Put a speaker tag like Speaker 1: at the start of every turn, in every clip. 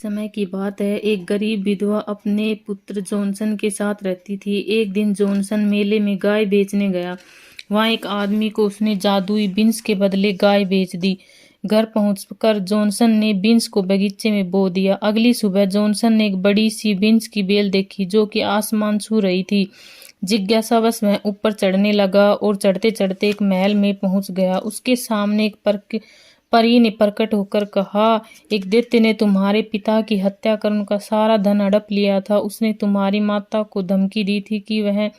Speaker 1: समय की बात है। एक गरीब विधवा अपने पुत्र जॉनसन के साथ रहती थी। एक दिन जॉनसन मेले में गाय बेचने गया। वहां एक आदमी को उसने जादुई बीन्स के बदले गाय बेच दी। घर पहुंचकर जॉनसन ने बीन्स को बगीचे में बो दिया। अगली सुबह जॉनसन ने एक बड़ी सी बीन्स की बेल देखी जो कि आसमान छू रही थी। जिज्ञासावश वह ऊपर चढ़ने लगा और चढ़ते चढ़ते एक महल में पहुंच गया। उसके सामने एक परी ने प्रकट होकर कहा, एक दैत्य ने तुम्हारे पिता की हत्या कर उनका सारा धन हड़प लिया था। उसने तुम्हारी माता को धमकी दी थी कि वह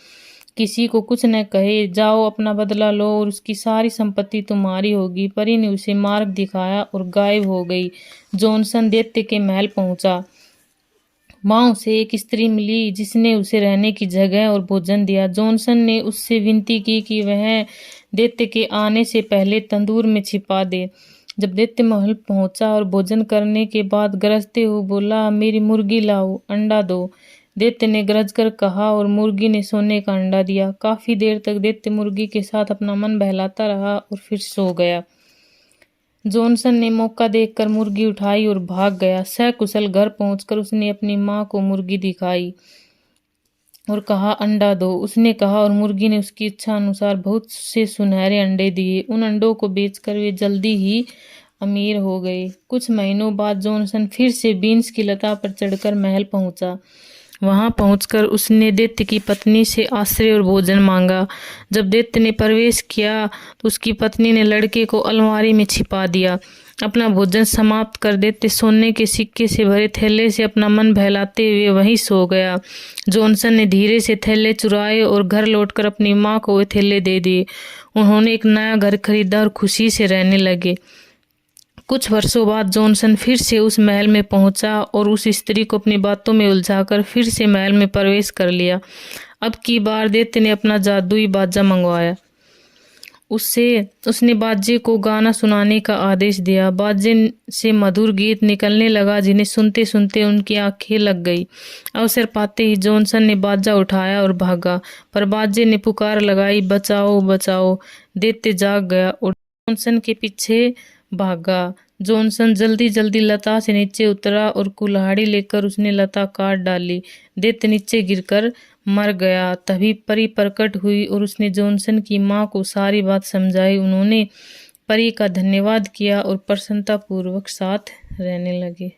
Speaker 1: किसी को कुछ न कहे। जाओ अपना बदला लो और उसकी सारी संपत्ति तुम्हारी होगी। परी ने उसे मार्ग दिखाया और गायब हो गई। जॉनसन दैत्य के महल पहुंचा। वहां उसे एक स्त्री मिली जिसने उसे रहने की जगह और भोजन दिया। जॉनसन ने उससे विनती की कि वह दैत्य के आने से पहले तंदूर में छिपा दे। जब दैत्य महल पहुंचा और भोजन करने के बाद गरजते हुए बोला, मेरी मुर्गी लाओ, अंडा दो। दैत्य ने गरज कर कहा और मुर्गी ने सोने का अंडा दिया। काफी देर तक दैत्य मुर्गी के साथ अपना मन बहलाता रहा और फिर सो गया। जॉनसन ने मौका देखकर मुर्गी उठाई और भाग गया। सकुशल घर पहुंचकर उसने अपनी मां को मुर्गी दिखाई और कहा, अंडा दो। उसने कहा और मुर्गी ने उसकी इच्छा अनुसार बहुत से सुनहरे अंडे दिए। उन अंडों को बेचकर वे जल्दी ही अमीर हो गए। कुछ महीनों बाद जॉनसन फिर से बीन्स की लता पर चढ़कर महल पहुंचा। वहां पहुंचकर उसने दैत्य की पत्नी से आश्रय और भोजन मांगा। जब दैत्य ने प्रवेश किया तो उसकी पत्नी ने लड़के को अलमारी में छिपा दिया। अपना भोजन समाप्त कर दैत्य सोने के सिक्के से भरे थैले से अपना मन बहलाते हुए वहीं सो गया। जॉनसन ने धीरे से थैले चुराए और घर लौटकर अपनी मां को वे थैले दे दिए। उन्होंने एक नया घर खरीदा और खुशी से रहने लगे। कुछ वर्षों बाद जॉनसन फिर से उस महल में पहुंचा और उस स्त्री को अपनी बातों में उलझाकर फिर से महल में प्रवेश कर लिया। अब की बार दैत्य ने अपना जादुई बाजा मंगवाया। उसने बाजे को गाना सुनाने का आदेश दिया। बाजे से मधुर गीत निकलने लगा जिन्हें सुनते सुनते उनकी आंखें लग गई। अवसर पाते ही जॉनसन ने बाजा उठाया और भागा, पर बाजे ने पुकार लगाई, बचाओ बचाओ। दैत्य जाग गया और जॉनसन के पीछे भागा। जॉनसन जल्दी जल्दी लता से नीचे उतरा और कुल्हाड़ी लेकर उसने लता काट डाली। दैत्य नीचे गिरकर मर गया। तभी परी प्रकट हुई और उसने जॉनसन की मां को सारी बात समझाई। उन्होंने परी का धन्यवाद किया और प्रसन्नता पूर्वक साथ रहने लगे।